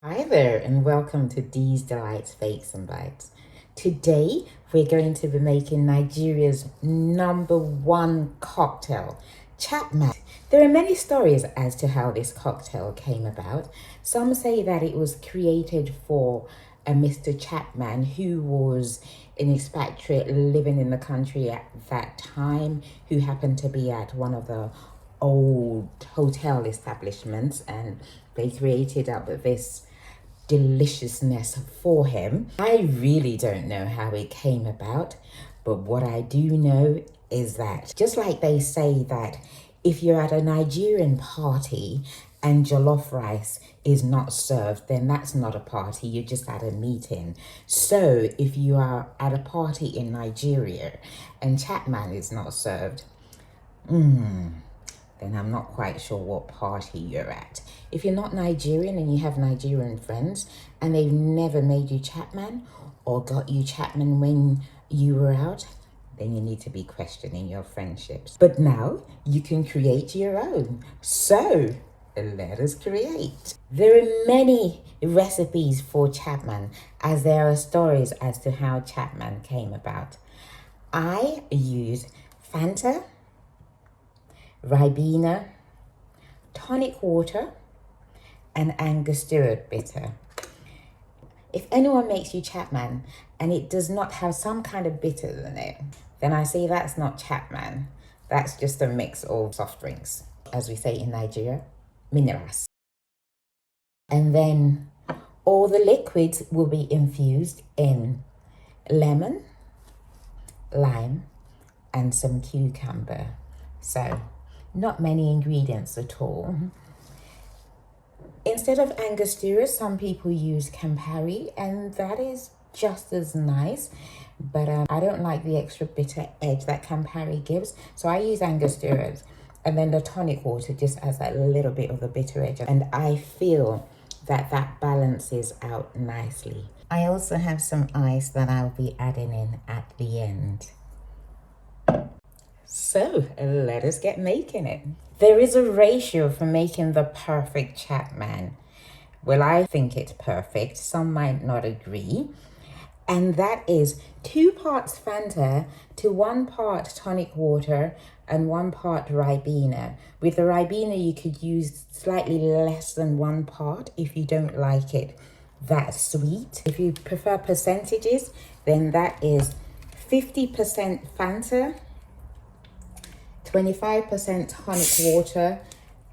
Hi there and welcome to Dee's Delights, Bakes and Bites. Today we're going to be making Nigeria's #1 cocktail, Chapman. There are many stories as to how this cocktail came about. Some say that it was created for a Mr. Chapman who was an expatriate living in the country at that time, who happened to be at one of the old hotel establishments, and they created up this deliciousness for him. I really don't know how it came about, but what I do know is that just like they say that if you're at a Nigerian party and jollof rice is not served, then that's not a party, you're just at a meeting. So if you are at a party in Nigeria and Chapman is not served, then I'm not quite sure what party you're at. If you're not Nigerian and you have Nigerian friends and they've never made you Chapman or got you Chapman when you were out, then you need to be questioning your friendships. But now you can create your own. So let us create. There are many recipes for Chapman, as there are stories as to how Chapman came about. I use Fanta, Ribena, tonic water, and angostura bitter. If anyone makes you Chapman and it does not have some kind of bitter in it, then I say that's not Chapman. That's just a mix of soft drinks, as we say in Nigeria, minerals. And then all the liquids will be infused in lemon, lime, and some cucumber. So not many ingredients at all. Instead of angostura, some people use Campari, and that is just as nice, but I don't like the extra bitter edge that Campari gives, so I use angosturas. And then the tonic water just adds that little bit of the bitter edge, and I feel that that balances out nicely. I also have some ice that I'll be adding in at the end. So let us get making it. There is a ratio for making the perfect Chapman. Well, I think it's perfect. Some might not agree. And that is 2 parts Fanta to 1 part tonic water and 1 part Ribena. With the Ribena, you could use slightly less than 1 part if you don't like it that sweet. If you prefer percentages, then that is 50% Fanta, 25% tonic water,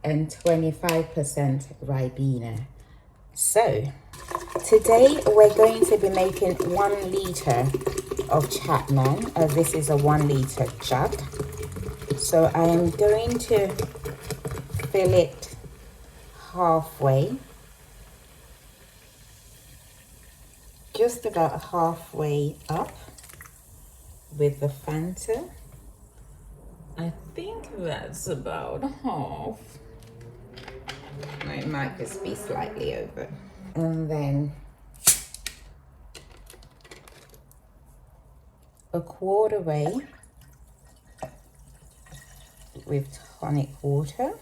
and 25% Ribena. So today we're going to be making 1 litre of Chapman. This is a 1 litre jug. So I am going to fill it halfway, just about halfway up with the Fanta. I think that's about half. It might just be slightly over. And then a quarter way with tonic water.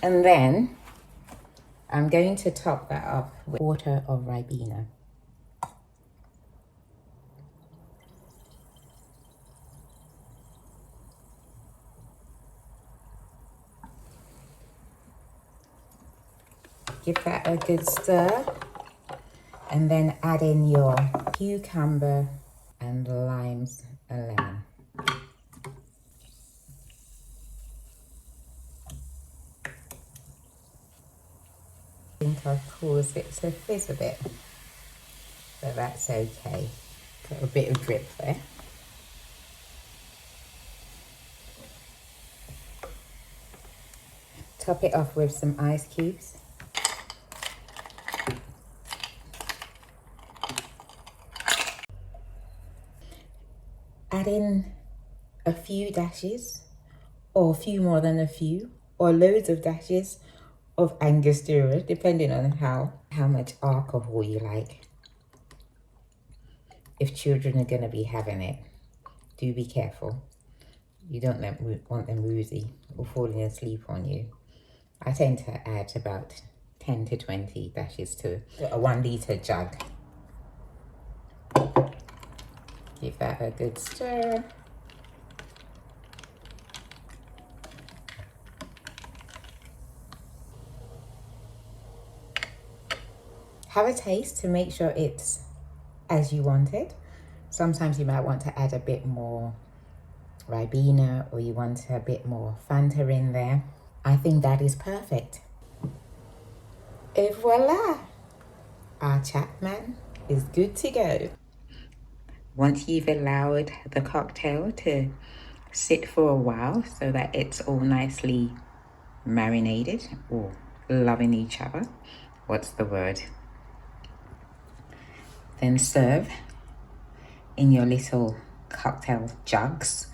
And then I'm going to top that up with water of Ribena. Give that a good stir, and then add in your cucumber and limes and lemon. I think I've caused it to fizz a bit, but that's okay. Got a bit of drip there. Top it off with some ice cubes. Add in a few dashes, or a few more than a few, or loads of dashes of angostura, depending on how much alcohol you like. If children are going to be having it, do be careful. You don't want them woozy or falling asleep on you. I tend to add about 10 to 20 dashes to a 1 litre jug. Give that a good stir. Have a taste to make sure it's as you want it. Sometimes you might want to add a bit more Ribena, or you want a bit more Fanta in there. I think that is perfect. Et voila! Our Chapman is good to go. Once you've allowed the cocktail to sit for a while so that it's all nicely marinated or loving each other, what's the word? Then serve in your little cocktail jugs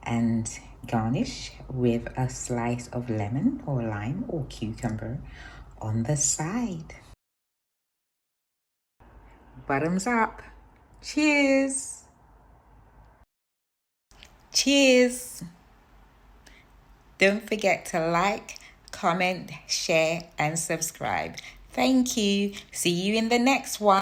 and garnish with a slice of lemon or lime or cucumber on the side. Bottoms up. Cheers. Cheers. Don't forget to like, comment, share, and subscribe. Thank you. See you in the next one.